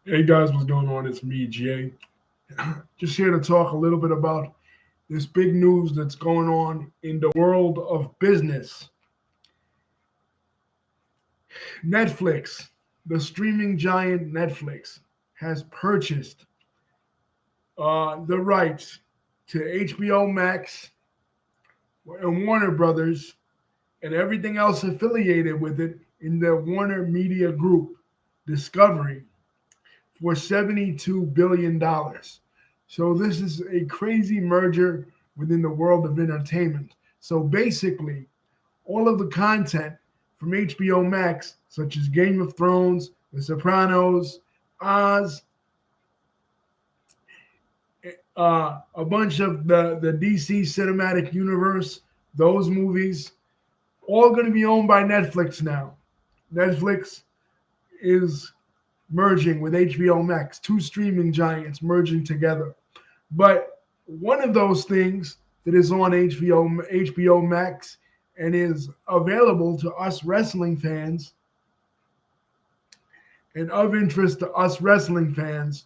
Hey guys, what's going on? It's me, Jay. Just here to talk a little bit about this big news that's going on in the world of business. Netflix, the streaming giant Netflix, has purchased the rights to HBO Max and Warner Brothers and everything else affiliated with it in the Warner Media Group, Discovery, for $72 billion. So this is a crazy merger within the world of entertainment. So basically, all of the content from HBO Max, such as Game of Thrones, The Sopranos, Oz, a bunch of the DC cinematic universe, those movies, all going to be owned by Netflix now. Netflix is merging with HBO Max, two streaming giants merging together. But one of those things that is on HBO Max and is available to us wrestling fans and of interest to us wrestling fans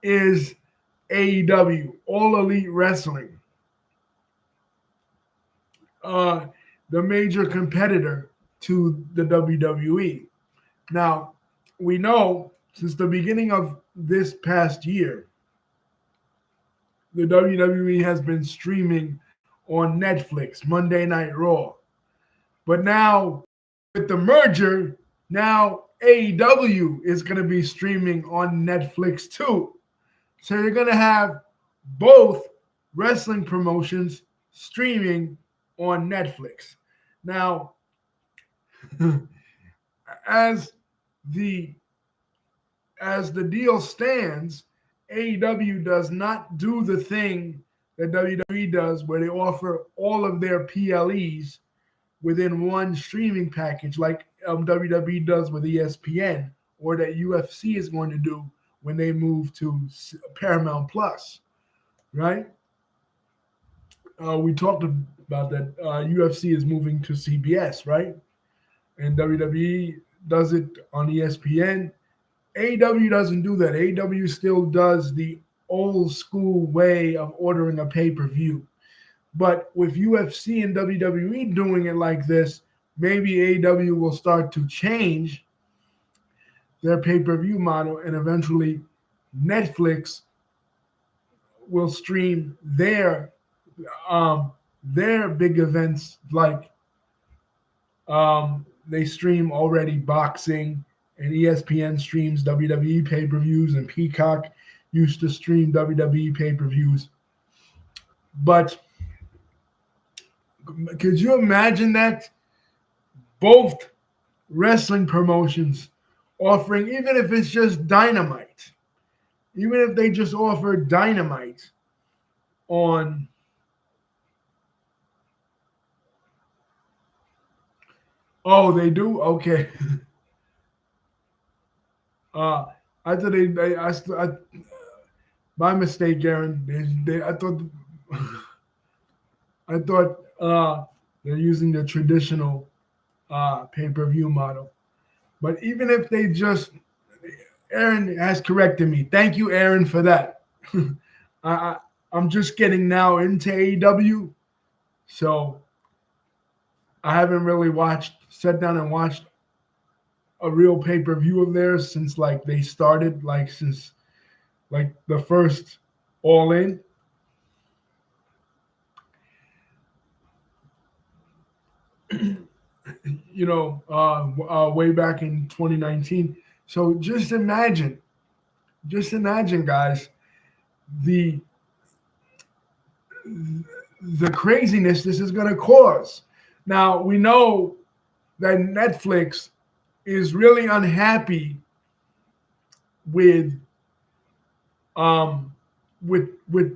is AEW, All Elite Wrestling, uh, the major competitor to the WWE. Now, we know since the beginning of this past year, the WWE has been streaming on Netflix, Monday Night Raw. But now, with the merger, now AEW is going to be streaming on Netflix too. So you're going to have both wrestling promotions streaming on Netflix. Now, as the as the deal stands, AEW does not do the thing that WWE does, where they offer all of their PLEs within one streaming package, like WWE does with ESPN, or that UFC is going to do when they move to Paramount Plus, right? We talked about that. UFC is moving to CBS, right? And WWE does it on ESPN. AEW doesn't do that. AEW still does the old school way of ordering a pay per view. But with UFC and WWE doing it like this, maybe AEW will start to change their pay per view model, and eventually Netflix will stream their big events like they stream already boxing, and ESPN streams WWE pay per views, and Peacock used to stream WWE pay per views. But could you imagine that? Both wrestling promotions offering, even if it's just Dynamite, even if they just offer Dynamite on oh, they do? Okay. uh I thought I my mistake, Aaron. I thought they're using the traditional pay-per-view model. But even if they just, Aaron has corrected me. Thank you, Aaron, for that. I, I'm just getting now into AEW, so I haven't really sat down and watched a real pay-per-view of theirs since like they started, like since like the first All In. Way back in 2019. So just imagine, guys, the the craziness this is going to cause. Now we know that Netflix is really unhappy with um with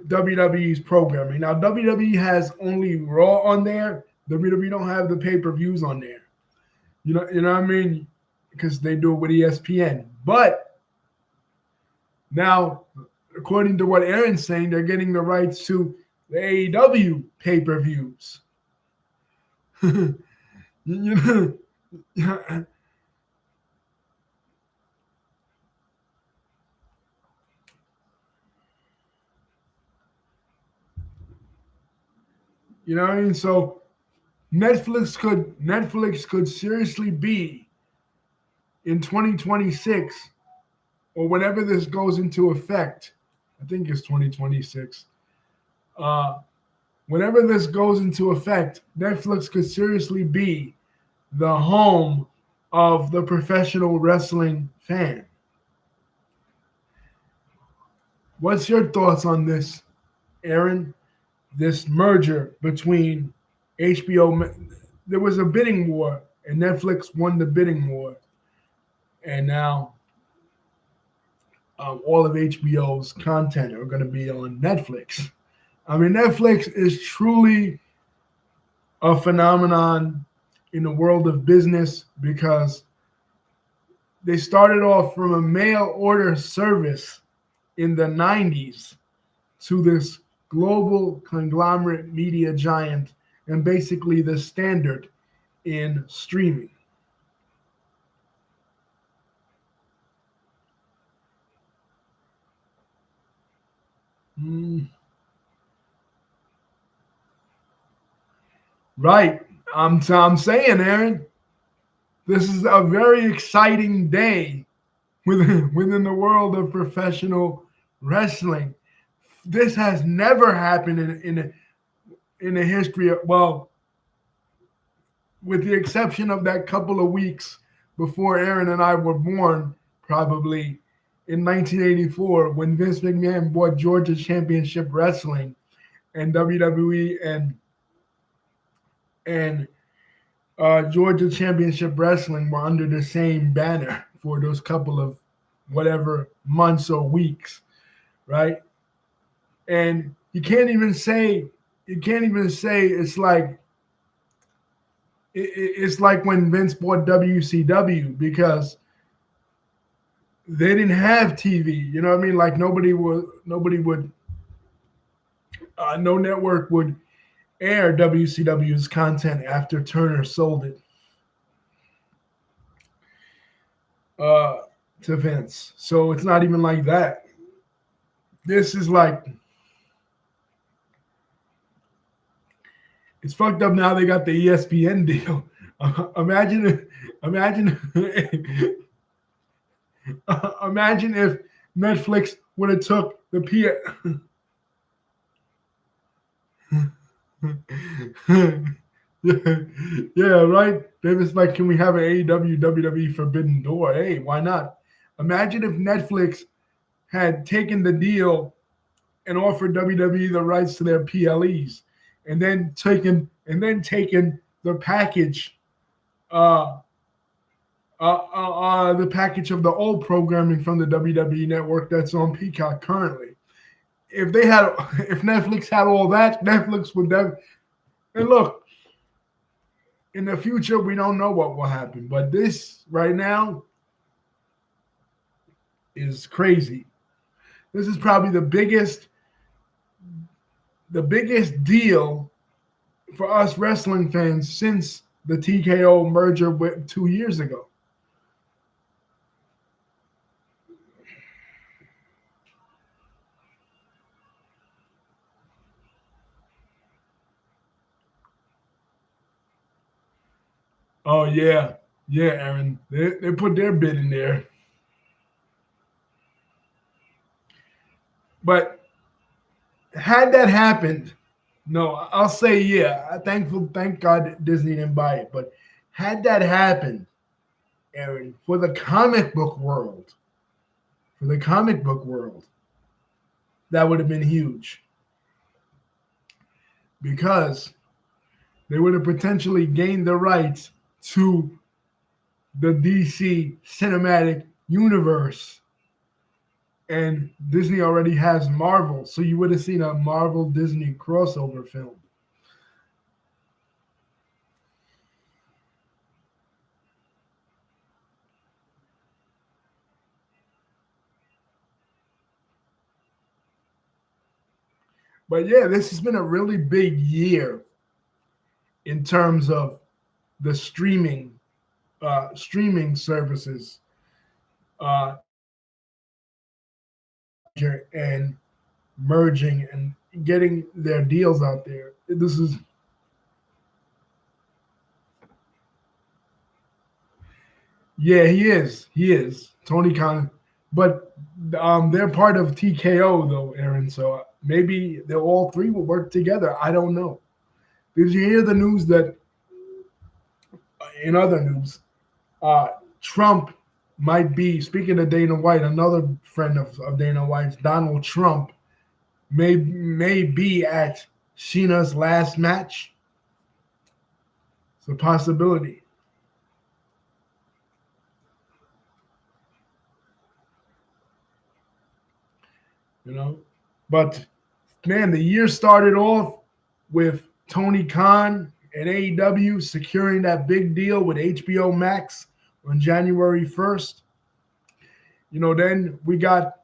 WWE's programming. Now WWE has only Raw on there. WWE don't have the pay-per-views on there. You know what I mean? Because they do it with ESPN. But now, according to what Aaron's saying, they're getting the rights to the AEW pay-per-views. you know, You know what I mean? So Netflix could seriously be in 2026 or whenever this goes into effect. I think it's 2026. Uh, Whenever this goes into effect, Netflix could seriously be the home of the professional wrestling fan. What's your thoughts on this, Aaron? This merger between HBO. There was a bidding war, and Netflix won the bidding war, and now all of HBO's content are going to be on Netflix. I mean, Netflix is truly a phenomenon in the world of business because they started off from a mail order service in the 90s to this global conglomerate media giant and basically the standard in streaming. Mm, right. I'm saying, Aaron, this is a very exciting day within the world of professional wrestling. This has never happened in the history of, well, with the exception of that couple of weeks before Aaron and I were born, probably in 1984 when Vince McMahon bought Georgia Championship Wrestling and WWE and Georgia Championship Wrestling were under the same banner for those couple of whatever months or weeks, right? And you can't even say it's like when Vince bought WCW because they didn't have TV. You know what I mean? Like no network would air WCW's content after Turner sold it uh, to Vince. So it's not even like that. This is like it's fucked up now. They got the ESPN deal. Imagine, imagine if Netflix would have took the P. Yeah, right. They was like, can we have an AEW WWE Forbidden Door? Hey, why not? Imagine if Netflix had taken the deal and offered WWE the rights to their PLEs, and then taken the package, uh, the package of the old programming from the WWE network that's on Peacock currently. If Netflix had all that, Netflix would have. And look, in the future, we don't know what will happen, but this right now is crazy. This is probably the biggest deal for us wrestling fans since the TKO merger 2 years ago. Oh yeah, yeah, Aaron. They put their bid in there, but had that happened, no, I'll say yeah. Thank God Disney didn't buy it. But had that happened, Aaron, for the comic book world, that would have been huge because they would have potentially gained the rights to the DC cinematic universe. And Disney already has Marvel, so you would have seen a Marvel Disney crossover film. But yeah, this has been a really big year in terms of the streaming services uh, and merging and getting their deals out there. This is Yeah, he is. He is. Tony Khan. But they're part of TKO though, Aaron. So maybe they all three will work together. I don't know. Did you hear the news that in other news, uh, Trump might be speaking to Dana White, another friend of Dana White's, Donald Trump may be at Sheena's last match. It's a possibility. You know. But man, the year started off with Tony Khan and AEW securing that big deal with HBO Max on January 1st. Then we got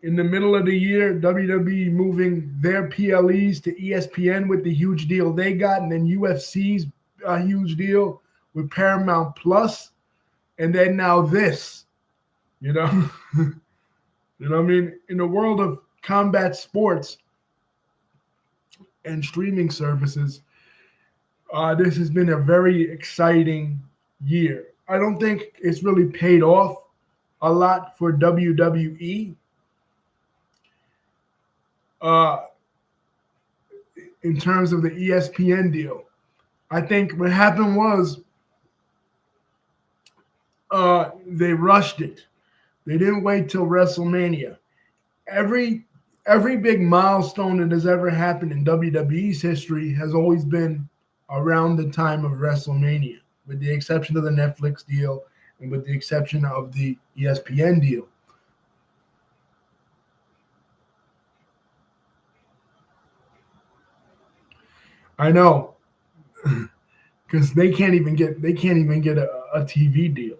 in the middle of the year, WWE moving their PLEs to ESPN with the huge deal they got, and then UFC's a huge deal with Paramount Plus, and then now this, you know, you know what I mean? In the world of combat sports and streaming services, this has been a very exciting year. I don't think it's really paid off a lot for WWE. In terms of the ESPN deal, I think what happened was they rushed it. They didn't wait till WrestleMania. Every every big milestone that has ever happened in WWE's history has always been around the time of WrestleMania, with the exception of the Netflix deal and with the exception of the ESPN deal. I know, because they can't even get a TV deal.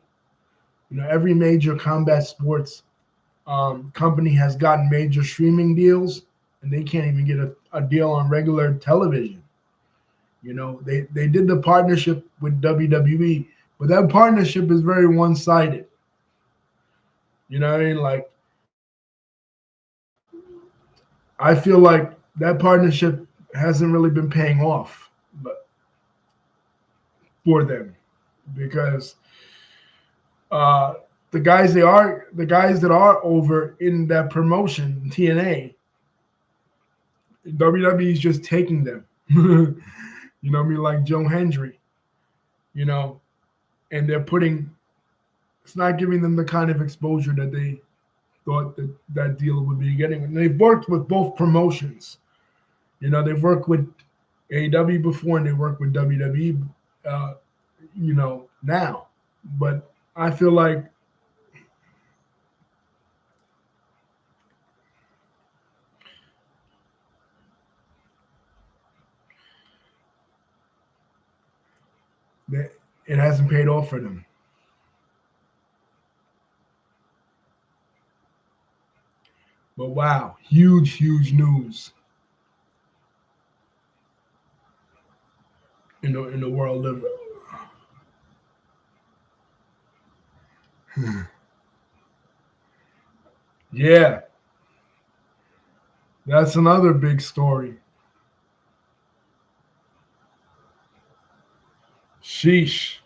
Every major combat sports company has gotten major streaming deals, and they can't even get a deal on regular television. They did the partnership with WWE, but that partnership is very one sided. You know what I mean? Like, I feel like that partnership hasn't really been paying off, but for them, because uh, the guys that are over in that promotion, TNA, WWE is just taking them. You know what I mean? Like Joe Hendry, you know, and it's not giving them the kind of exposure that they thought that deal would be getting. And they've worked with both promotions. They've worked with AEW before and they worked with WWE, now. But I feel like that it hasn't paid off for them. But wow, huge, huge news in the world of. Yeah, that's another big story. Sheesh,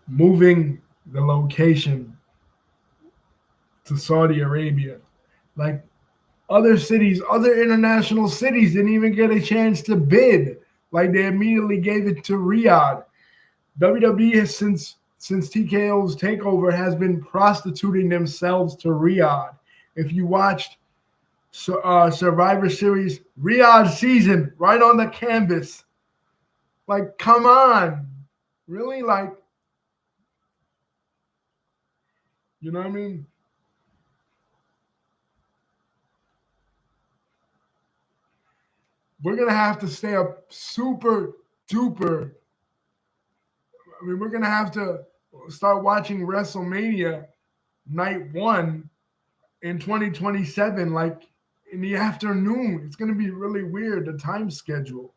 moving the location to Saudi Arabia. Like, other international cities didn't even get a chance to bid. Like, they immediately gave it to Riyadh. WWE has since TKO's takeover has been prostituting themselves to Riyadh. If you watched Survivor Series Riyadh season right on the canvas, like, come on, really? Like, you know what I mean? We're gonna have to stay up super duper. I mean, we're gonna have to start watching WrestleMania night one in 2027, like in the afternoon. It's gonna be really weird, the time schedule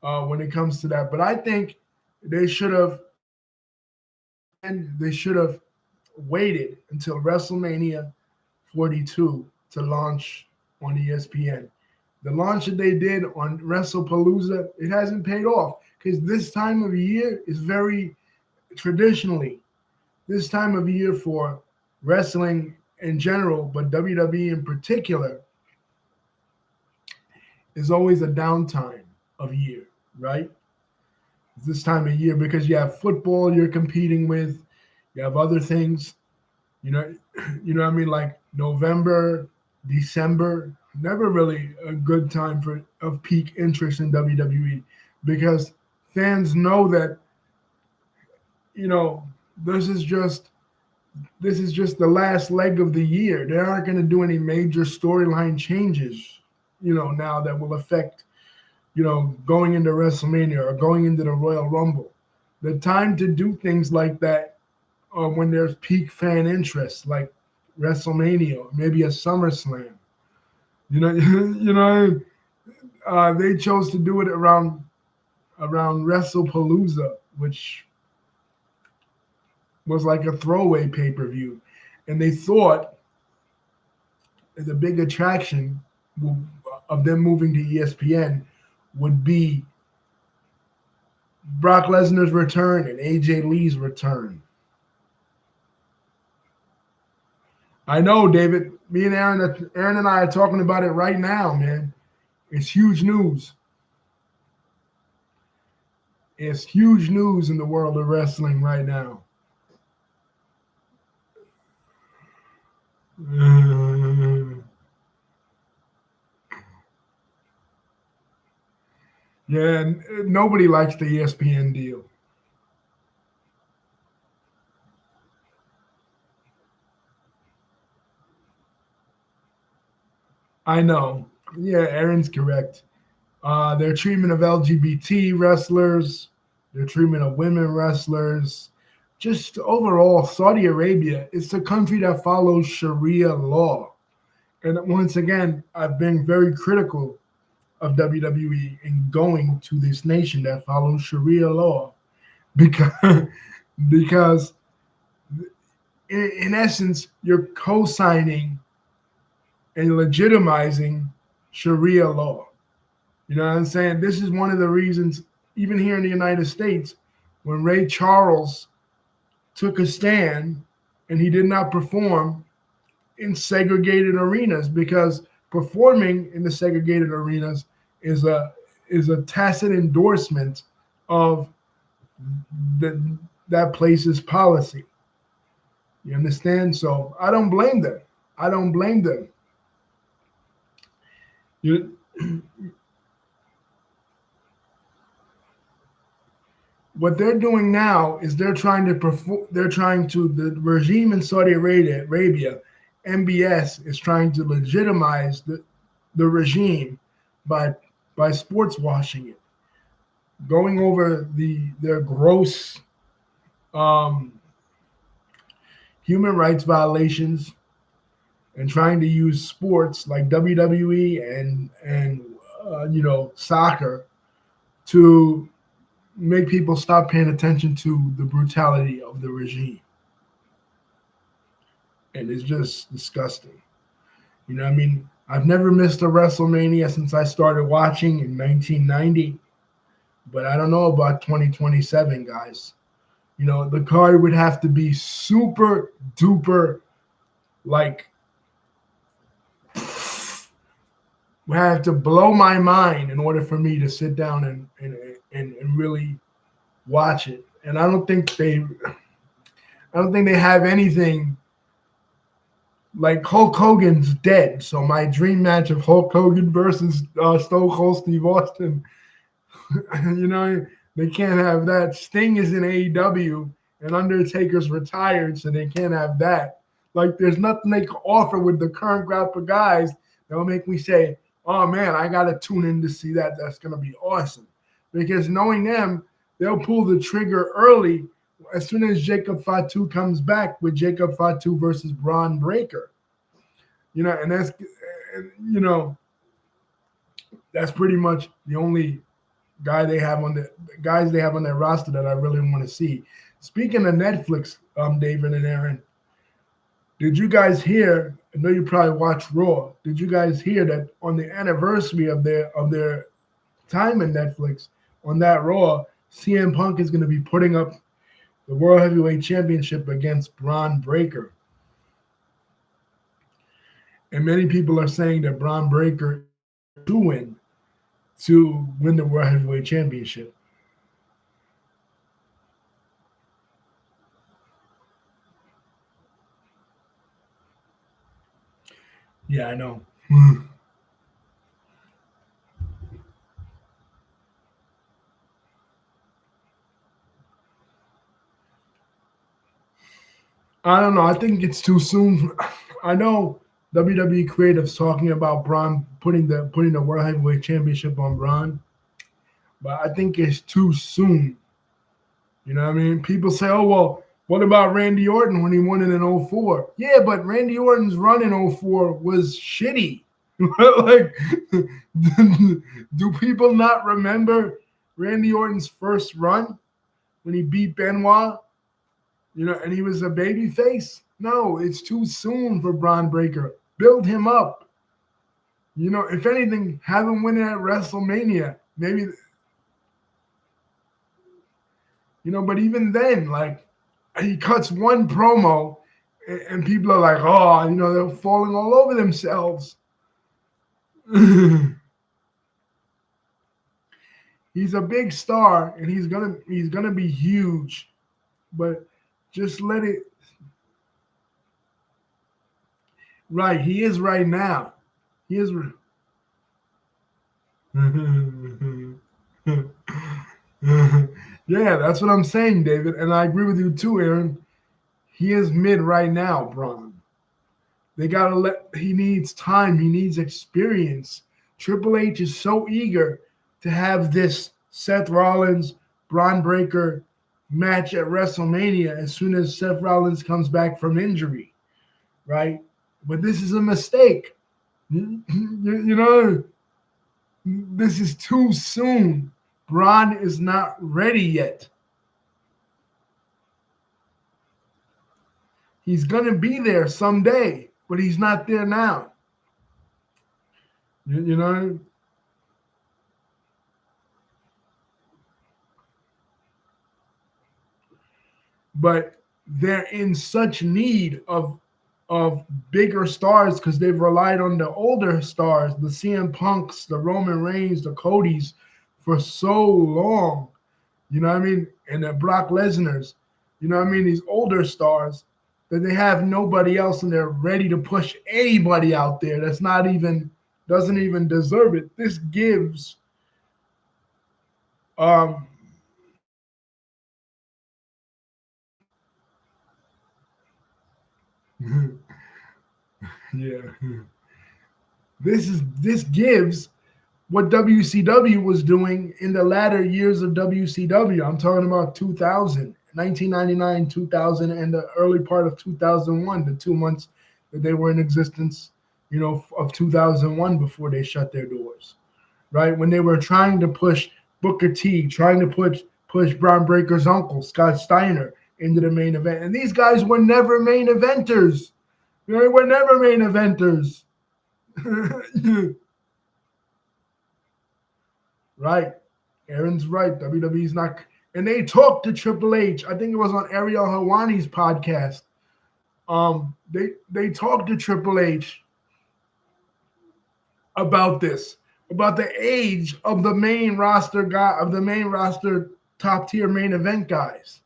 when it comes to that. But I think they should have they should have waited until WrestleMania 42 to launch on ESPN. The launch that they did on WrestlePalooza, it hasn't paid off because this time of year is very traditionally. this time of year for wrestling in general, but WWE in particular, is always a downtime of year, right? It's this time of year because you have football you're competing with, you have other things, you know, you know what I mean, like November, December, never really a good time for of peak interest in WWE because fans know that you know this is just this is just the last leg of the year. They aren't going to do any major storyline changes, now that will affect, going into WrestleMania or going into the Royal Rumble. The time to do things like that when there's peak fan interest, like WrestleMania, or maybe a SummerSlam. They chose to do it around WrestlePalooza, which was like a throwaway pay-per-view, and they thought the big attraction of them moving to ESPN would be Brock Lesnar's return and AJ Lee's return. I know, David. Me and Aaron and I are talking about it right now, man. It's huge news. It's huge news in the world of wrestling right now. Yeah, nobody likes the ESPN deal. I know. Yeah, Aaron's correct. Their treatment of LGBT wrestlers, their treatment of women wrestlers, just overall, Saudi Arabia is a country that follows Sharia law. And once again, I've been very critical of WWE in going to this nation that follows Sharia law because because in essence you're co-signing and legitimizing Sharia law. You know what I'm saying? This is one of the reasons, even here in the United States, when Ray Charles took a stand and he did not perform in segregated arenas, because performing in the segregated arenas is a tacit endorsement of that place's policy. You understand? So I don't blame them. I don't blame them. You, what they're doing now is they're trying to perform. They're trying to the regime in Saudi Arabia, MBS is trying to legitimize the regime by sports washing it, going over their gross um, human rights violations, and trying to use sports like WWE and soccer to make people stop paying attention to the brutality of the regime. And it's just disgusting. You know what I mean? I've never missed a WrestleMania since I started watching in 1990, but I don't know about 2027, guys. The card would have to be super duper, like, would have to blow my mind in order for me to sit down and really watch it. And I don't think they have anything. Like, Hulk Hogan's dead, so my dream match of Hulk Hogan versus Stone Cold Steve Austin, they can't have that. Sting is in AEW, and Undertaker's retired, so they can't have that. Like, there's nothing they can offer with the current group of guys that will make me say, oh man, I gotta tune in to see that. That's gonna be awesome. Because knowing them, they'll pull the trigger early as soon as Jacob Fatu comes back with Jacob Fatu versus Braun Breaker. And that's pretty much the only guys they have on their roster that I really want to see. Speaking of Netflix, David and Aaron, did you guys hear? I know you probably watched Raw. Did you guys hear that on the anniversary of their time in Netflix, on that Raw, CM Punk is going to be putting up the World Heavyweight Championship against Braun Breaker. And many people are saying that Braun Breaker to win the World Heavyweight Championship. Yeah, I know. I don't know. I think it's too soon. I know WWE creatives talking about Braun putting the World Heavyweight Championship on Braun, but I think it's too soon. You know what I mean? People say, "Oh well, what about Randy Orton when he won it in '04?" Yeah, but Randy Orton's run in '04 was shitty. Like, do people not remember Randy Orton's first run when he beat Benoit? You know, and he was a baby face. No, it's too soon for Braun Breaker. Build him up. You know, if anything, have him win it at WrestleMania. Maybe, you know, but even then, like, he cuts one promo and people are like, oh, you know, they're falling all over themselves. He's a big star and he's gonna be huge, but just let it. Right, he is right now. He is. Yeah, that's what I'm saying, David, and I agree with you too, Aaron. He is mid right now, Braun. They gotta let. He needs time. He needs experience. Triple H is so eager to have this Seth Rollins Braun Breaker match at WrestleMania as soon as Seth Rollins comes back from injury, right? But this is a mistake. You know, this is too soon. Braun is not ready yet. He's going to be there someday, but he's not there now. You know? But they're in such need of bigger stars because they've relied on the older stars, the CM Punks, the Roman Reigns, the Codys for so long. You know what I mean? And the Brock Lesnar's, you know what I mean? These older stars that they have nobody else and they're ready to push anybody out there that's not even doesn't even deserve it. This gives um yeah. This gives what WCW was doing in the latter years of WCW. I'm talking about 2000, 1999, 2000, and the early part of 2001, the 2 months that they were in existence, you know, of 2001 before they shut their doors, right? When they were trying to push Booker T, trying to push Braun Breaker's uncle, Scott Steiner, into the main event. And these guys were never main eventers. You know, they were never main eventers. Right. Aaron's right. WWE's not. And they talked to Triple H. I think it was on Ariel Helwani's podcast. They talked to Triple H about this, about the age of the main roster guy, of the main roster top tier main event guys.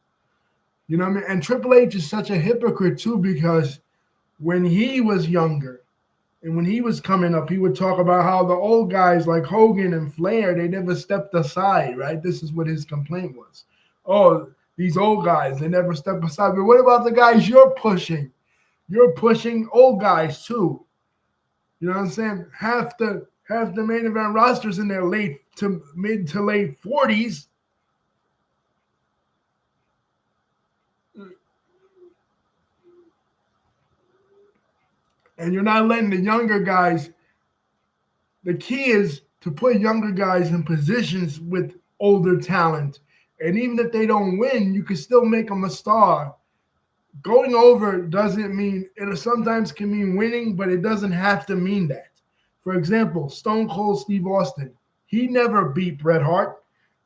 You know what I mean? And Triple H is such a hypocrite too, because when he was younger, and when he was coming up, he would talk about how the old guys like Hogan and Flair, they never stepped aside, right? This is what his complaint was. Oh, these old guys, they never step aside. But what about the guys you're pushing? You're pushing old guys too. You know what I'm saying? Half the main event rosters in their late to mid to late 40s. And you're not letting the younger guys. The key is to put younger guys in positions with older talent. And even if they don't win, you can still make them a star. Going over doesn't mean, it sometimes can mean winning, but it doesn't have to mean that. For example, Stone Cold Steve Austin, he never beat Bret Hart,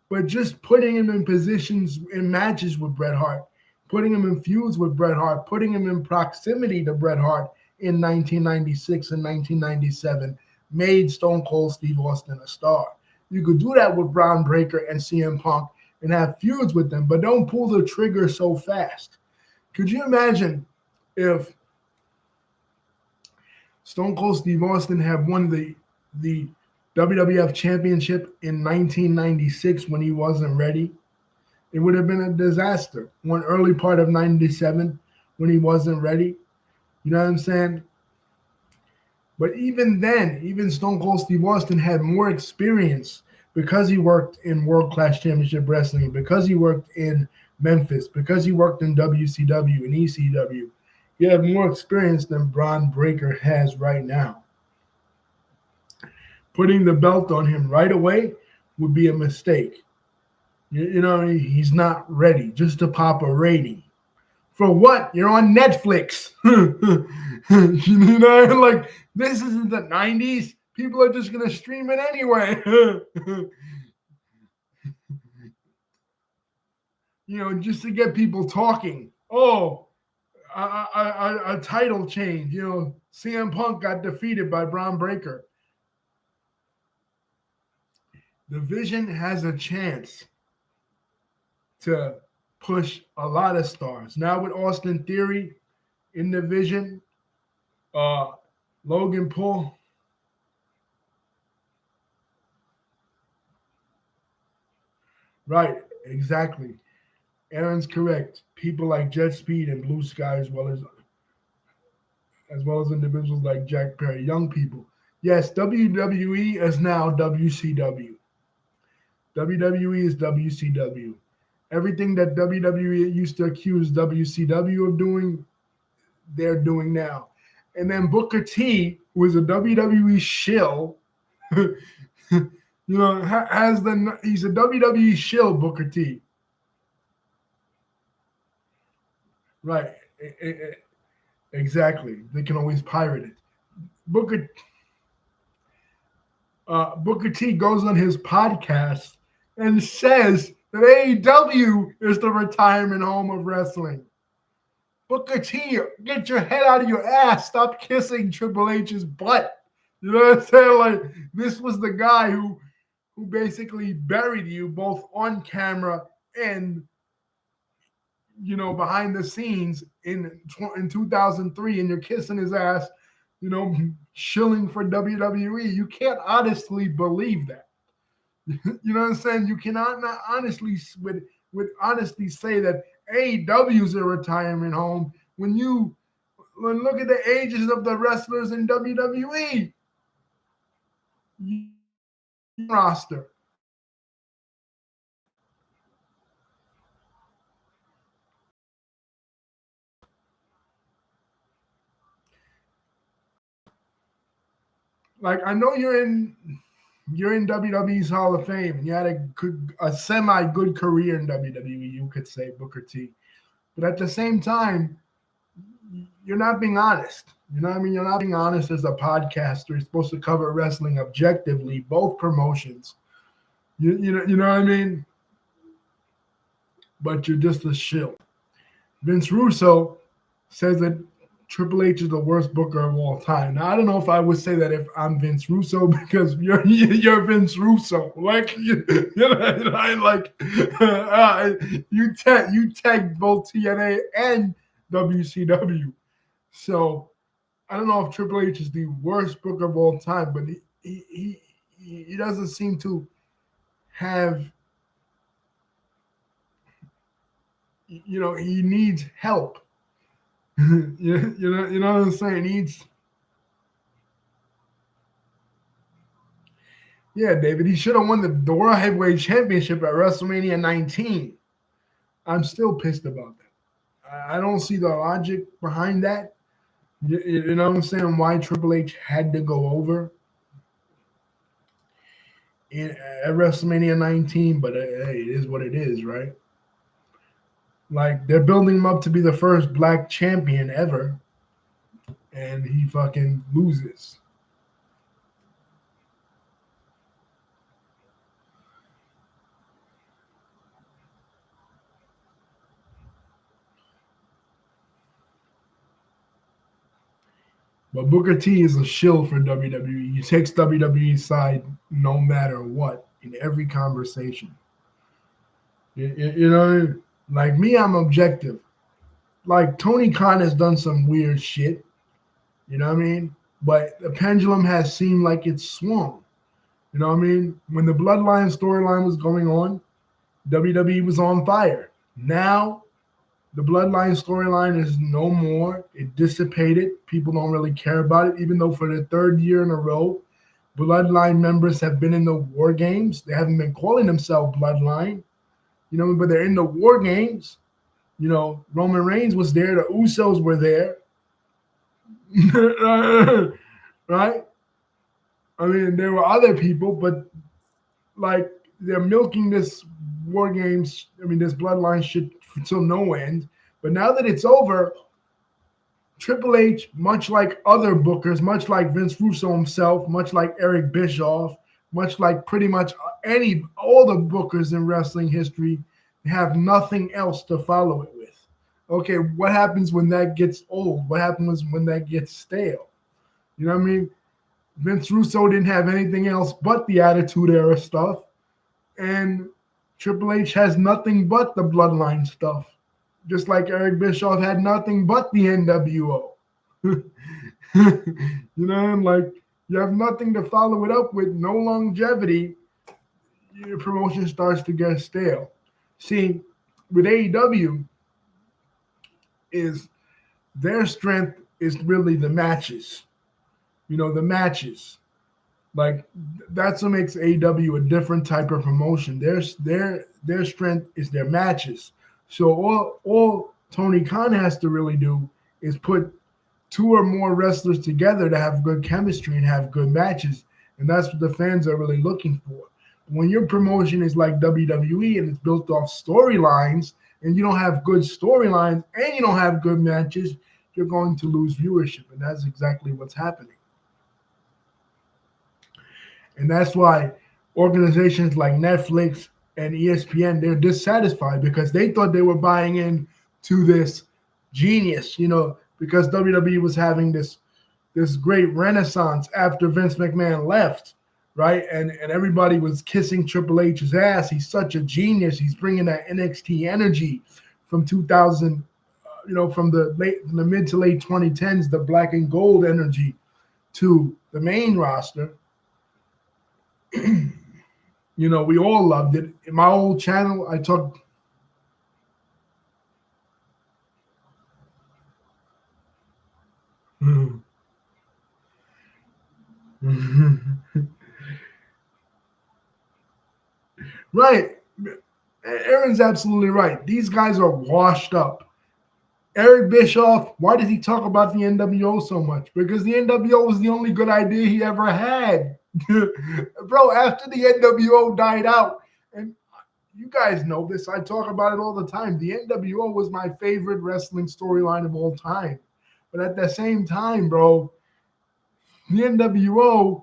but just putting him in positions in matches with Bret Hart, putting him in feuds with Bret Hart, putting him in proximity to Bret Hart in 1996 and 1997 made Stone Cold Steve Austin a star. You could do that with Braun Breaker and CM Punk and have feuds with them, but don't pull the trigger so fast. Could you imagine if Stone Cold Steve Austin had won the WWF Championship in 1996 when he wasn't ready? It would have been a disaster. One early part of 97 when he wasn't ready. You know what I'm saying? But even then, even Stone Cold Steve Austin had more experience because he worked in World Class Championship Wrestling, because he worked in Memphis, because he worked in WCW and ECW. He had more experience than Braun Breaker has right now. Putting the belt on him right away would be a mistake. You know, he's not ready just to pop a rating. For what? You're on Netflix. You know, like this isn't the 90s. People are just going to stream it anyway. You know, just to get people talking. Oh, a title change. You know, CM Punk got defeated by Braun Breaker. The Vision has a chance to push a lot of stars. Now with Austin Theory in the Vision, Logan Paul. Right, exactly. Aaron's correct. People like Jet Speed and Blue Sky, as well as individuals like Jack Perry, young people. Yes, WWE is now WCW. WWE is WCW. Everything that WWE used to accuse WCW of doing, they're doing now. And then Booker T, who is a WWE shill, he's a WWE shill, Booker T. Right. Exactly. They can always pirate it. Booker Booker T goes on his podcast and says that AEW is the retirement home of wrestling. Booker T, get your head out of your ass. Stop kissing Triple H's butt. You know what I'm saying? Like this was the guy who basically buried you both on camera and behind the scenes in 2003, and you're kissing his ass, shilling for WWE. You can't honestly believe that. You know what I'm saying? You cannot not honestly with honesty say that AEW is a retirement home when look at the ages of the wrestlers in WWE roster. Like I know you're in WWE's Hall of Fame, and you had a semi good career in WWE. You could say Booker T, but at the same time, you're not being honest. You know what I mean? You're not being honest as a podcaster. You're supposed to cover wrestling objectively, both promotions. You know what I mean? But you're just a shill. Vince Russo says that Triple H is the worst booker of all time. Now I don't know if I would say that if I'm Vince Russo because you're Vince Russo. Like like you tagged both TNA and WCW. So I don't know if Triple H is the worst booker of all time, but he doesn't seem to have he needs help. You know what I'm saying? Yeah, David. He should have won the World Heavyweight Championship at WrestleMania 19. I'm still pissed about that. I don't see the logic behind that. You know what I'm saying? Why Triple H had to go over at WrestleMania 19, but hey, it is what it is, right? Like they're building him up to be the first black champion ever, and he fucking loses. But Booker T is a shill for WWE. He takes WWE's side no matter what in every conversation. You know, like me, I'm objective. Like Tony Khan has done some weird shit. You know what I mean? But the pendulum has seemed like it's swung. You know what I mean? When the Bloodline storyline was going on, WWE was on fire. Now the Bloodline storyline is no more. It dissipated. People don't really care about it, even though for the third year in a row, Bloodline members have been in the War Games. They haven't been calling themselves Bloodline, you know, but they're in the War Games. You know, Roman Reigns was there. The Usos were there. Right? I mean, there were other people, but like they're milking this War Games, this Bloodline shit till no end. But now that it's over, Triple H, much like other bookers, much like Vince Russo himself, much like Eric Bischoff, much like pretty much all the bookers in wrestling history, have nothing else to follow it with. Okay, what happens when that gets old? What happens when that gets stale? You know what I mean? Vince Russo didn't have anything else but the Attitude Era stuff, and Triple H has nothing but the Bloodline stuff. Just like Eric Bischoff had nothing but the NWO. You know, like you have nothing to follow it up with, no longevity, your promotion starts to get stale. See, with AEW, is their strength is really the matches. You know, the matches. Like that's what makes AEW a different type of promotion. Their strength is their matches. So all Tony Khan has to really do is put two or more wrestlers together to have good chemistry and have good matches. And that's what the fans are really looking for. When your promotion is like WWE and it's built off storylines and you don't have good storylines and you don't have good matches, you're going to lose viewership. And that's exactly what's happening. And that's why organizations like Netflix and ESPN, they're dissatisfied because they thought they were buying in to this genius, you know, because WWE was having this great renaissance after Vince McMahon left, right? And everybody was kissing Triple H's ass. He's such a genius. He's bringing that NXT energy from 2000, from the mid to late 2010s, the black and gold energy to the main roster. You know, we all loved it. In my old channel, I talked. Right. Aaron's absolutely right. These guys are washed up. Eric Bischoff, why does he talk about the NWO so much? Because the NWO was the only good idea he ever had. Bro, after the NWO died out, and you guys know this, I talk about it all the time. The NWO was my favorite wrestling storyline of all time. But at the same time, bro, the NWO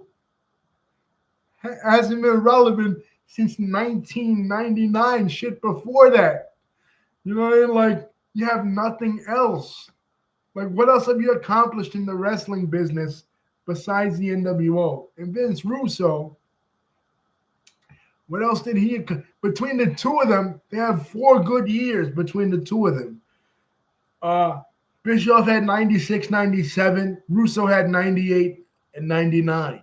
hasn't been relevant since 1999, shit before that. You know what I mean? Like, you have nothing else. Like, what else have you accomplished in the wrestling business besides the NWO? And Vince Russo, what else did he? Between the two of them, they have 4 good years between the two of them. Bischoff had 96, 97. Russo had 98 and 99.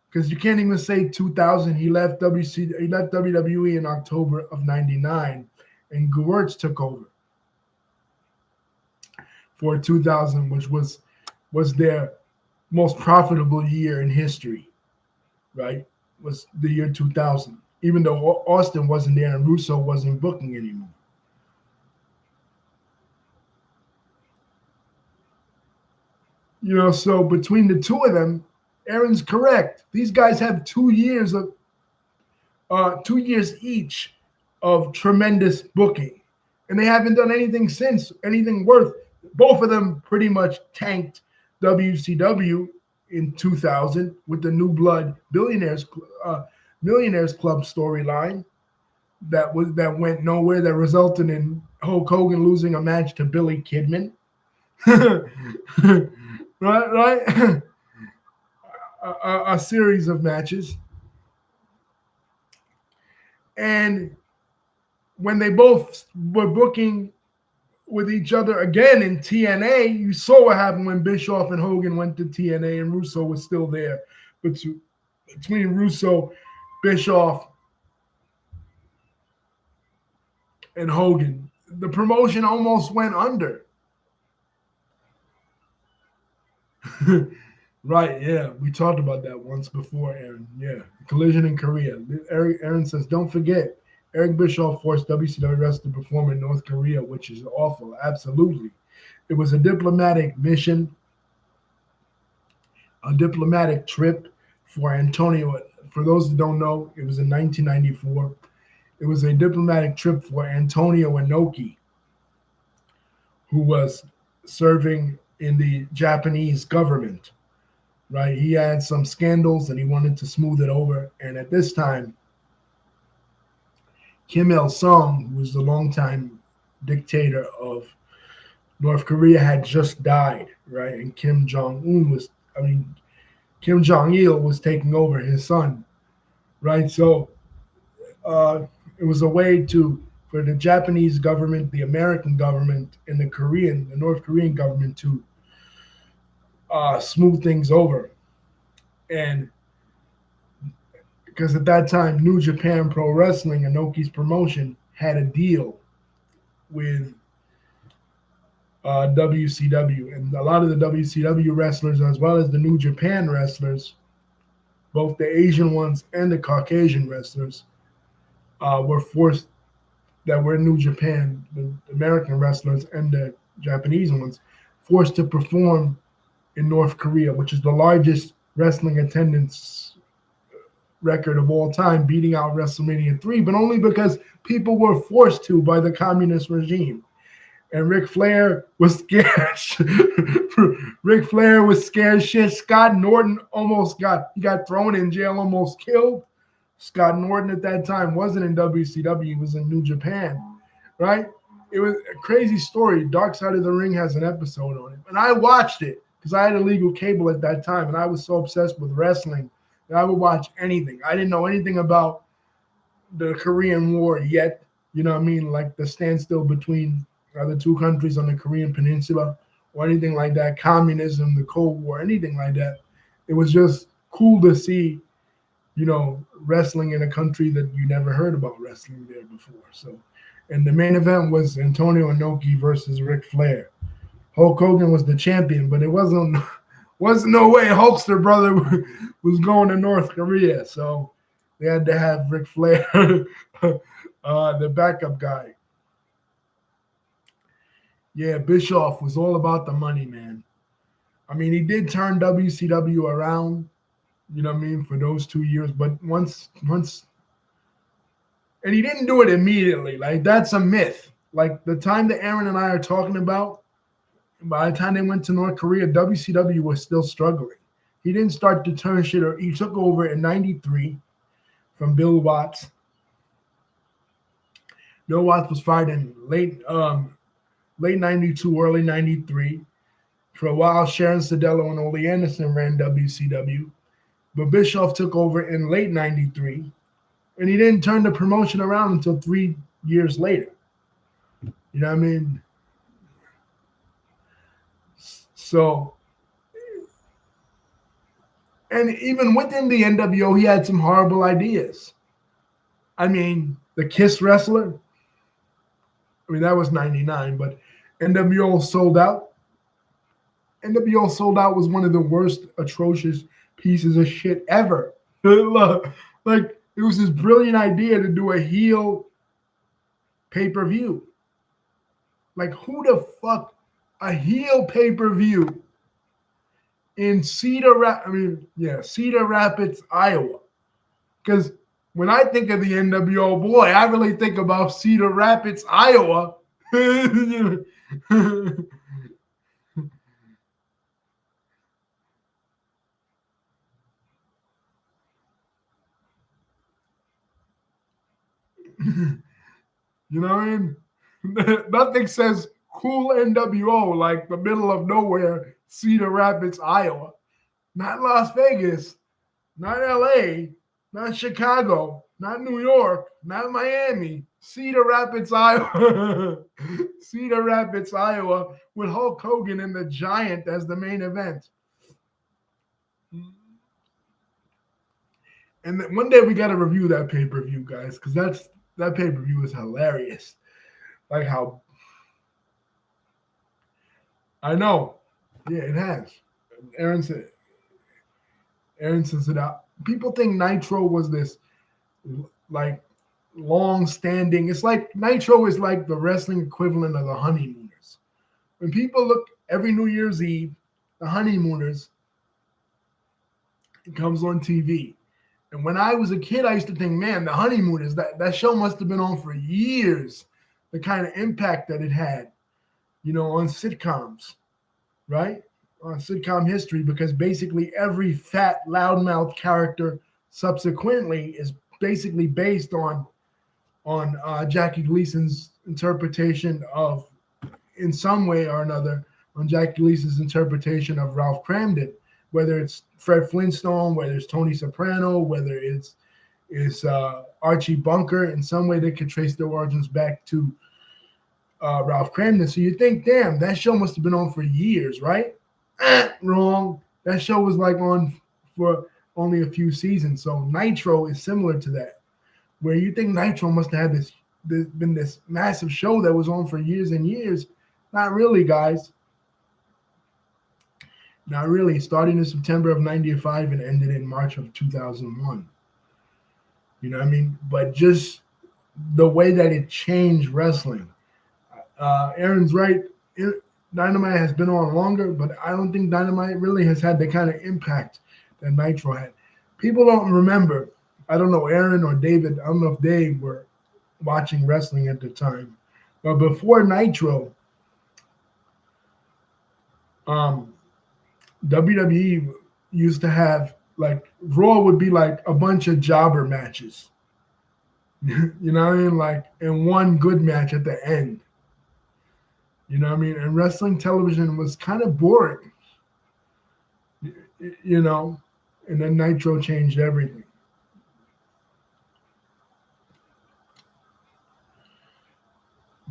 Because you can't even say 2000. He left WWE in October of 99, and Gewurz took over for 2000, which was their most profitable year in history, right? Was the year 2000, even though Austin wasn't there and Russo wasn't booking anymore. You know, so between the two of them, Aaron's correct. These guys have 2 years of 2 years each of tremendous booking, and they haven't done anything since, anything worth. Both of them pretty much tanked WCW in 2000 with the New Blood Millionaires Club storyline that went nowhere, that resulted in Hulk Hogan losing a match to Billy Kidman. right, a series of matches, and when they both were booking with each other again in TNA, you saw what happened when Bischoff and Hogan went to TNA, and Russo was still there. But between Russo, Bischoff, and Hogan, the promotion almost went under. Right, yeah. We talked about that once before, Aaron. Yeah. Collision in Korea. Aaron says, don't forget, Eric Bischoff forced WCW wrestlers to perform in North Korea, which is awful. Absolutely. It was a diplomatic mission, a diplomatic trip for Antonio. For those that don't know, it was in 1994. It was a diplomatic trip for Antonio Inoki, who was serving in the Japanese government, right? He had some scandals and he wanted to smooth it over. And at this time, Kim Il Sung, who was the longtime dictator of North Korea, had just died, right? And Kim Jong Il was taking over his son, right? So it was a way for the Japanese government, the American government, and the North Korean government to smooth things over. And because at that time, New Japan Pro Wrestling, Inoki's promotion, had a deal with WCW, and a lot of the WCW wrestlers, as well as the New Japan wrestlers, both the Asian ones and the Caucasian wrestlers, were forced that were in New Japan, the American wrestlers and the Japanese ones, forced to perform in North Korea, which is the largest wrestling attendance record of all time, beating out WrestleMania 3, but only because people were forced to by the communist regime. And Ric Flair was scared. Ric Flair was scared shit. Scott Norton got thrown in jail, almost killed. Scott Norton at that time wasn't in WCW, he was in New Japan, right? It was a crazy story. Dark Side of the Ring has an episode on it. And I watched it because I had illegal cable at that time, and I was so obsessed with wrestling that I would watch anything. I didn't know anything about the Korean War yet, you know what I mean? Like the standstill between the two countries on the Korean Peninsula or anything like that, communism, the Cold War, anything like that. It was just cool to see, wrestling in a country that you never heard about wrestling there before. So, and the main event was Antonio Inoki versus Ric Flair. Hulk Hogan was the champion, but it wasn't no way Hulkster brother was going to North Korea. So they had to have Ric Flair, the backup guy. Yeah, Bischoff was all about the money, man. I mean, he did turn WCW around, you know what I mean, for those 2 years. But once, and he didn't do it immediately. Like, that's a myth. Like, the time that Aaron and I are talking about, by the time they went to North Korea, WCW was still struggling. He didn't start to turn shit, or he took over in 93 from Bill Watts. Bill Watts was fired in late 92, early 93. For a while, Sharon Sadello and Ole Anderson ran WCW. But Bischoff took over in late 93, and he didn't turn the promotion around until 3 years later. You know what I mean? So, and even within the NWO, he had some horrible ideas. I mean, the Kiss wrestler, that was 99, but NWO Sold Out. NWO Sold Out was one of the worst, atrocious pieces of shit ever. Like, it was this brilliant idea to do a heel pay-per-view. Like, who the fuck, a heel pay-per-view in Cedar Rapids, Iowa? Because when I think of the NWO, boy, I really think about Cedar Rapids, Iowa. You know what I mean? Nothing says cool NWO, like the middle of nowhere, Cedar Rapids, Iowa. Not Las Vegas, not LA, not Chicago, not New York, not Miami. Cedar Rapids, Iowa. Cedar Rapids, Iowa, with Hulk Hogan and the Giant as the main event. And then one day we got to review that pay-per-view, guys, because that pay-per-view is hilarious. Like how I know, yeah, it has. Aaron said it out. People think Nitro was this like long-standing. It's like Nitro is like the wrestling equivalent of the Honeymooners. When people look every New Year's Eve, the Honeymooners, it comes on TV. And when I was a kid, I used to think, man, the Honeymooners, that show must have been on for years. The kind of impact that it had, on sitcoms, right? On sitcom history, because basically every fat, loudmouth character subsequently is basically based on Jackie Gleason's interpretation of, in some way or another, on Jackie Gleason's interpretation of Ralph Cramden, whether it's Fred Flintstone, whether it's Tony Soprano, whether it's Archie Bunker. In some way, they could trace their origins back to Ralph Cramden. So you think, damn, that show must have been on for years, right? Wrong. That show was like on for only a few seasons. So Nitro is similar to that, where you think Nitro must have had been this massive show that was on for years and years. Not really, guys. Not really. Starting in September of 95 and ended in March of 2001. You know what I mean? But just the way that it changed wrestling. Aaron's right. Dynamite has been on longer, but I don't think Dynamite really has had the kind of impact that Nitro had. People don't remember. I don't know, Aaron or David. I don't know if they were watching wrestling at the time. But before Nitro, WWE used to have, like, Raw would be like a bunch of jobber matches. You know what I mean? Like, and one good match at the end. You know what I mean? And wrestling television was kind of boring, and then Nitro changed everything.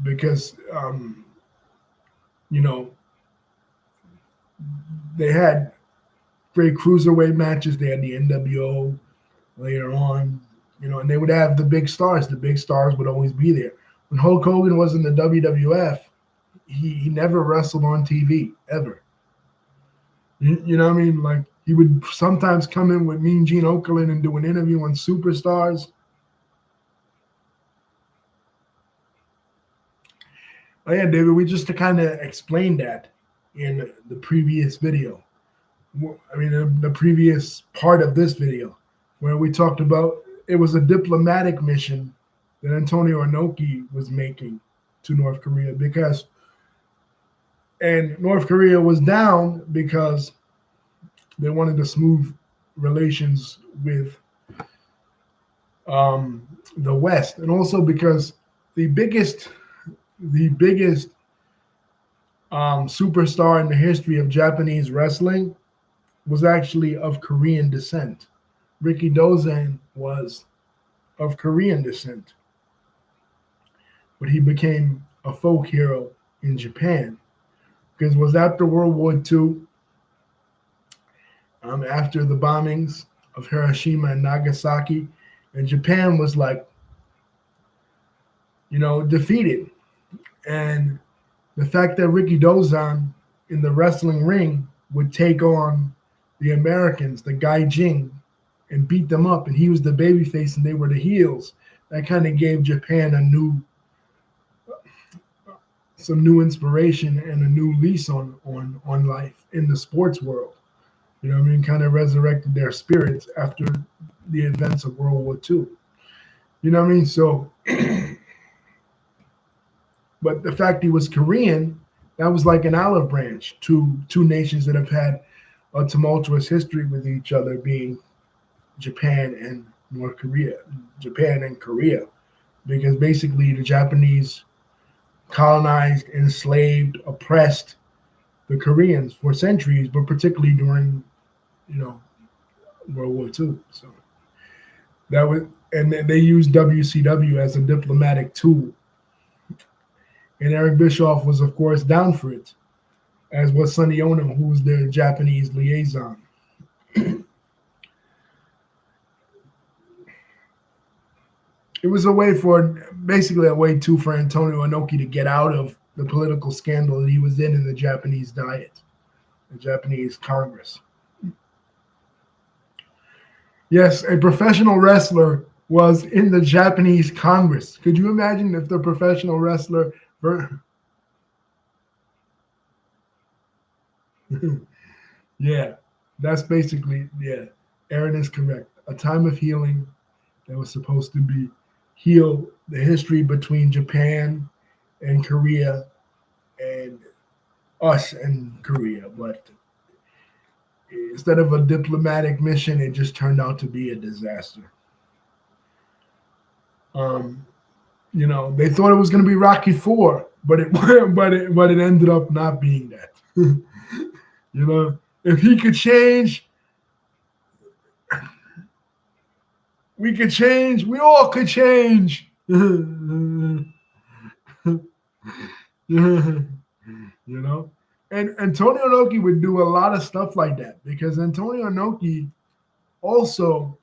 Because, they had great cruiserweight matches. They had the NWO later on, and they would have the big stars. The big stars would always be there. When Hulk Hogan was in the WWF, he never wrestled on TV, ever. You know what I mean? Like, he would sometimes come in with Mean Gene Okerlund and do an interview on Superstars. Oh, yeah, David, we just to kind of explain that in the previous video. I mean, the previous part of this video, where we talked about it was a diplomatic mission that Antonio Inoki was making to North Korea and North Korea was down because they wanted to smooth relations with the West, and also because the biggest superstar in the history of Japanese wrestling was actually of Korean descent. Ricky Dozan was of Korean descent, but he became a folk hero in Japan because it was after World War II, after the bombings of Hiroshima and Nagasaki, and Japan was like, defeated. And the fact that Ricky Dozan in the wrestling ring would take on the Americans, the Gaijin, and beat them up, and he was the babyface and they were the heels, that kind of gave Japan some new inspiration and a new lease on life in the sports world. You know what I mean? Kind of resurrected their spirits after the events of World War II. You know what I mean? So, but the fact he was Korean, that was like an olive branch to two nations that have had a tumultuous history with each other, being Japan and North Korea, Japan and Korea, because basically the Japanese colonized, enslaved, oppressed the Koreans for centuries, but particularly during, you know, World War II. So that was, and they used WCW as a diplomatic tool. And Eric Bischoff was, of course, down for it, as was Sonny Ono, who was their Japanese liaison. It was a way basically a way too, for Antonio Inoki to get out of the political scandal that he was in the Japanese Diet, the Japanese Congress. Yes, a professional wrestler was in the Japanese Congress. Could you imagine if the professional wrestler yeah, that's basically, yeah. Aaron is correct. A time of healing that was supposed to be heal the history between Japan and Korea and us and Korea. But instead of a diplomatic mission, it just turned out to be a disaster. You know, they thought it was going to be Rocky IV, but it ended up not being that. You know, if he could change, we could change. We all could change. You know, and Antonio Inoki would do a lot of stuff like that because Antonio Inoki also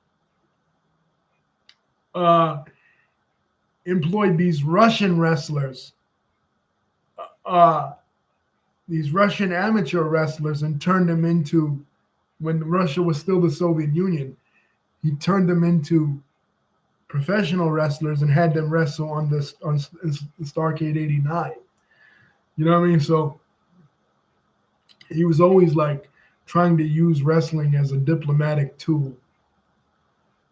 employed these Russian wrestlers, these Russian amateur wrestlers, and turned them into, when Russia was still the Soviet Union, he turned them into professional wrestlers and had them wrestle on Starrcade '89. You know what I mean? So he was always like trying to use wrestling as a diplomatic tool.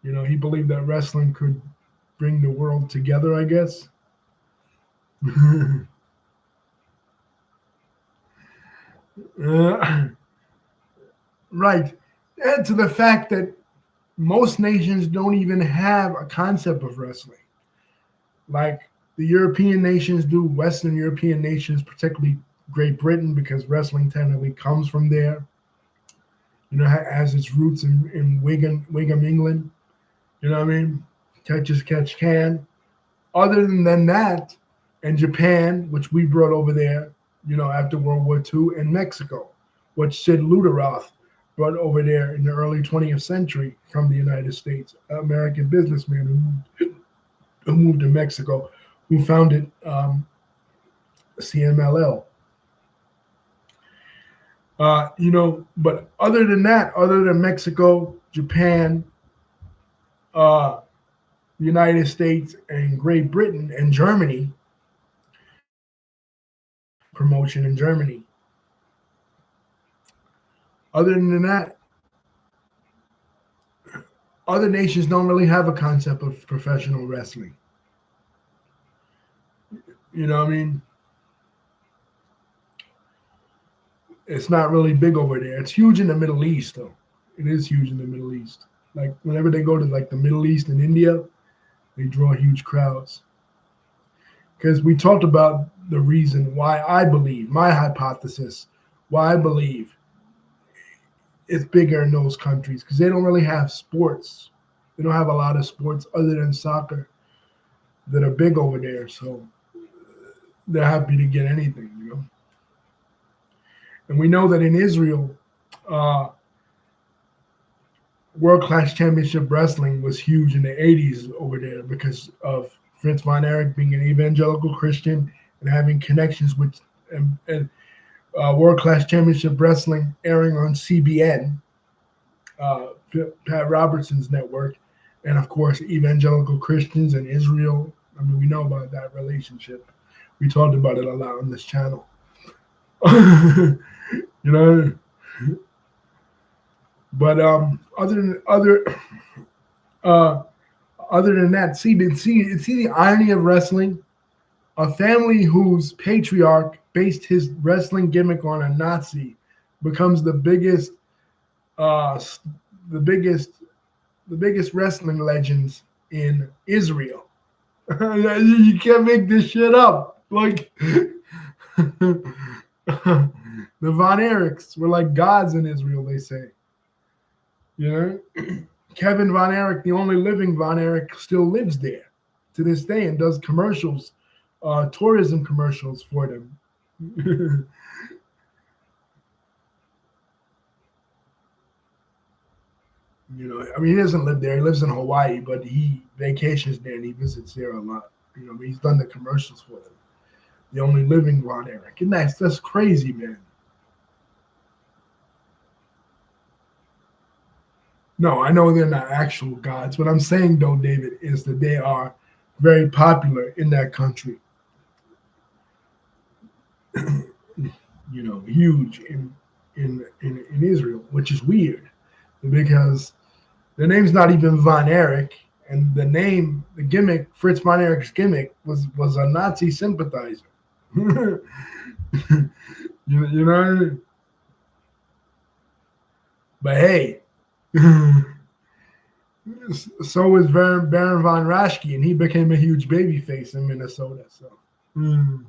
You know, he believed that wrestling could bring the world together, I guess. Right. And to the fact that most nations don't even have a concept of wrestling. Like the European nations do, Western European nations, particularly Great Britain, because wrestling technically comes from there. You know, has its roots in Wigan, England. You know what I mean? Catch as catch can. Other than that, and Japan, which we brought over there, you know, after World War II, and Mexico, which Sid Luderoth brought over there in the early 20th century from the United States, an American businessman who moved to Mexico, who founded CMLL. You know, but other than that, other than Mexico, Japan, the United States, and Great Britain, and Germany, promotion in Germany. Other than that, other nations don't really have a concept of professional wrestling. You know what I mean? It's not really big over there. It's huge in the Middle East, though. It is huge in the Middle East. Like whenever they go to like the Middle East and India, they draw huge crowds. Because we talked about the reason why I believe, my hypothesis, why I believe it's bigger in those countries, because they don't really have sports. They don't have a lot of sports other than soccer that are big over there. So they're happy to get anything, you know. And we know that in Israel, World Class Championship Wrestling was huge in the 80s over there because of Fritz von Erich being an evangelical Christian and having connections with World Class Championship Wrestling airing on CBN, Pat Robertson's network, and of course, evangelical Christians in Israel. I mean, we know about that relationship. We talked about it a lot on this channel. You know, but other than that, see the irony of wrestling. A family whose patriarch based his wrestling gimmick on a Nazi becomes the biggest wrestling legends in Israel. You can't make this shit up. Like the Von Erichs were like gods in Israel, they say. You know, Kevin Von Erich, the only living Von Erich, still lives there to this day and does commercials, tourism commercials for them. I mean, he doesn't live there. He lives in Hawaii, but he vacations there and he visits there a lot. He's done the commercials for them. The only living Von Erich, and that's crazy, man. No, I know they're not actual gods. What I'm saying, though, David, is that they are very popular in that country. Huge in Israel, which is weird because the name's not even Von Erich, and the gimmick, Fritz Von Erich's gimmick was a Nazi sympathizer. you know, but hey, so was Baron von Raschke, and he became a huge babyface in Minnesota. So. Mm.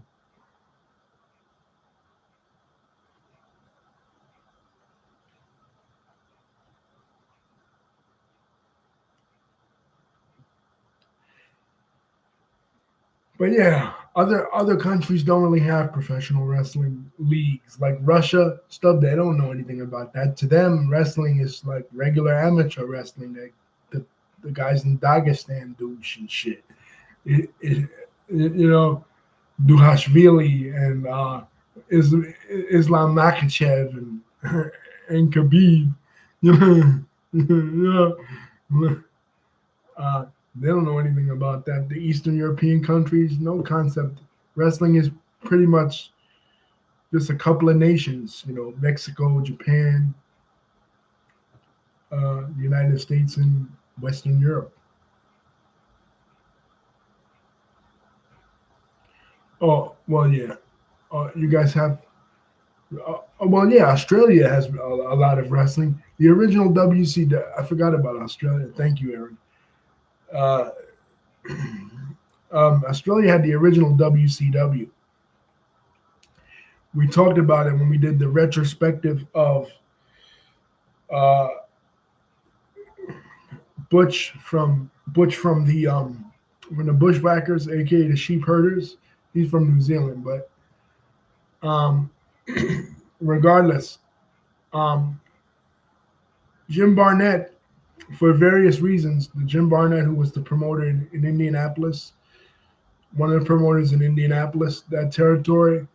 But yeah, other countries don't really have professional wrestling leagues. Like Russia, stuff they don't know anything about that. To them, wrestling is like regular amateur wrestling that the guys in Dagestan do and shit. You know, Duhashvili and Islam Makhachev and Khabib. You know, they don't know anything about that. The Eastern European countries, no concept. Wrestling is pretty much just a couple of nations. Mexico, Japan, the United States, and Western Europe. Oh well, yeah. You guys have. Well, yeah. Australia has a lot of wrestling. The original WC. I forgot about Australia. Thank you, Aaron. Uh, Australia had the original WCW. We talked about it when we did the retrospective of uh, Butch from the Bushwhackers, aka the Sheep Herders. He's from New Zealand, but um, regardless, um, Jim Barnett, for various reasons, the Jim Barnett who was the promoter in Indianapolis, one of the promoters in Indianapolis, that territory,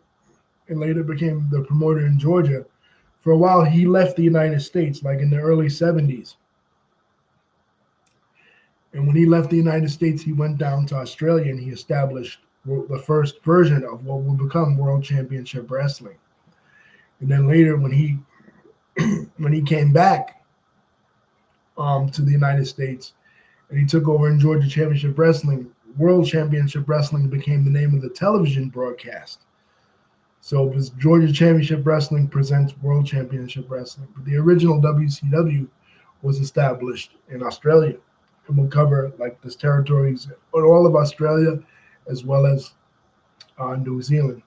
and later became the promoter in Georgia. For a while, he left the United States, like in the early '70s. And when he left the United States, he went down to Australia and he established the first version of what will become World Championship Wrestling. And then later, when he when he came back to the United States and he took over in Georgia Championship Wrestling, World Championship Wrestling became the name of the television broadcast. So it was Georgia Championship Wrestling presents World Championship Wrestling. But the original WCW was established in Australia and will cover like this territories, all of Australia, as well as New Zealand.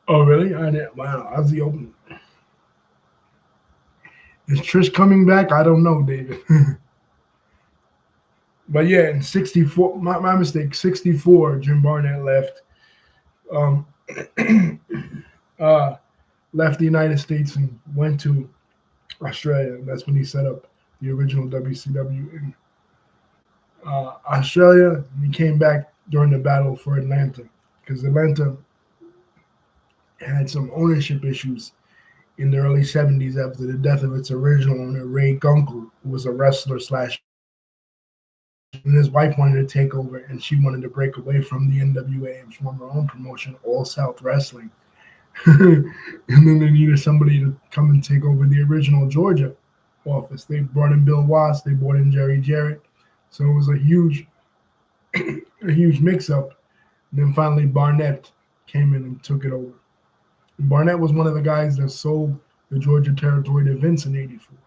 Oh, really? I didn't. Wow, Aussie Open. Is Trish coming back? I don't know, David. But yeah, in 64, my mistake, 64, Jim Barnett left. Um, uh, left the United States and went to Australia. That's when he set up the original WCW in Australia. And he came back during the battle for Atlanta because Atlanta had some ownership issues in the early 70s after the death of its original owner, Ray Gunkel, who was a wrestler slash. And his wife wanted to take over, and she wanted to break away from the NWA and form her own promotion, All South Wrestling. And then they needed somebody to come and take over the original Georgia office. They brought in Bill Watts, they brought in Jerry Jarrett. So it was a huge mix-up. And then finally Barnett came in and took it over. And Barnett was one of the guys that sold the Georgia territory to Vince in '84.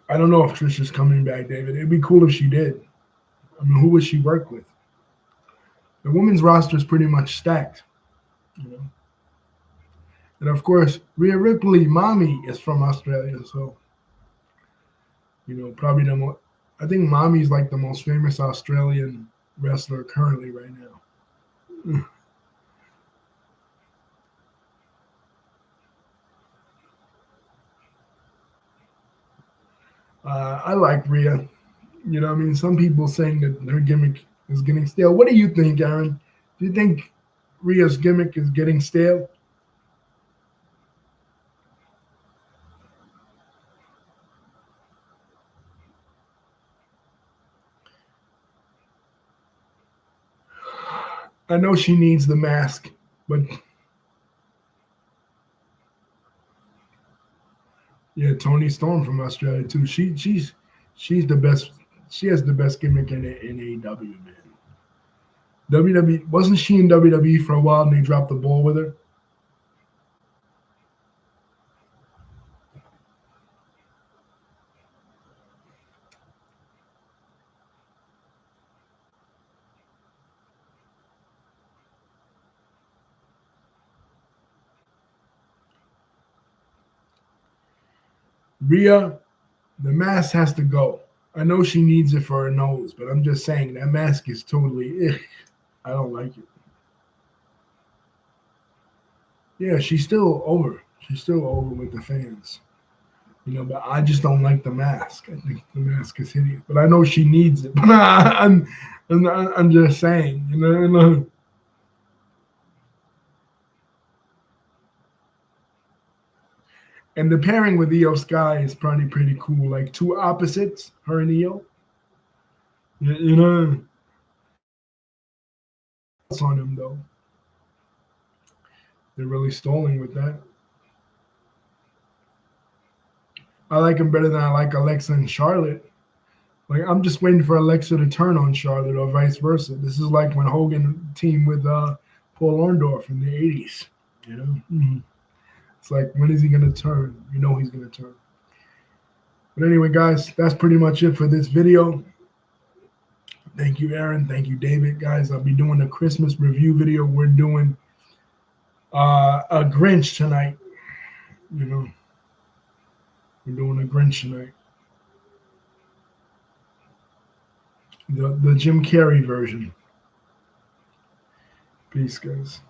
I don't know if Trish is coming back, David. It'd be cool if she did. I mean, who would she work with? The women's roster is pretty much stacked, you know. And of course, Rhea Ripley, mommy, is from Australia, so probably I think mommy's like the most famous Australian wrestler currently right now. I like Rhea. You know what I mean? Some people saying that her gimmick is getting stale. What do you think, Aaron? Do you think Rhea's gimmick is getting stale? I know she needs the mask, but yeah, Tony Storm from Australia too. She's the best. She has the best gimmick in AEW, man. WWE wasn't she in WWE for a while and they dropped the ball with her? Rhea, the mask has to go. I know she needs it for her nose, but I'm just saying that mask is totally. I don't like it. Yeah, she's still over. She's still over with the fans. But I just don't like the mask. I think the mask is hideous. But I know she needs it. But I'm just saying, And the pairing with Io Sky is probably pretty cool. Like two opposites, her and Io. You know, it's on them though. They're really stalling with that. I like him better than I like Alexa and Charlotte. Like I'm just waiting for Alexa to turn on Charlotte or vice versa. This is like when Hogan teamed with Paul Orndorff in the '80s. It's like when is he gonna turn? He's gonna turn. But anyway, guys, that's pretty much it for this video. Thank you, Aaron. Thank you, David. Guys, I'll be doing a Christmas review video. We're doing a Grinch tonight. We're doing a Grinch tonight. The Jim Carrey version. Peace, guys.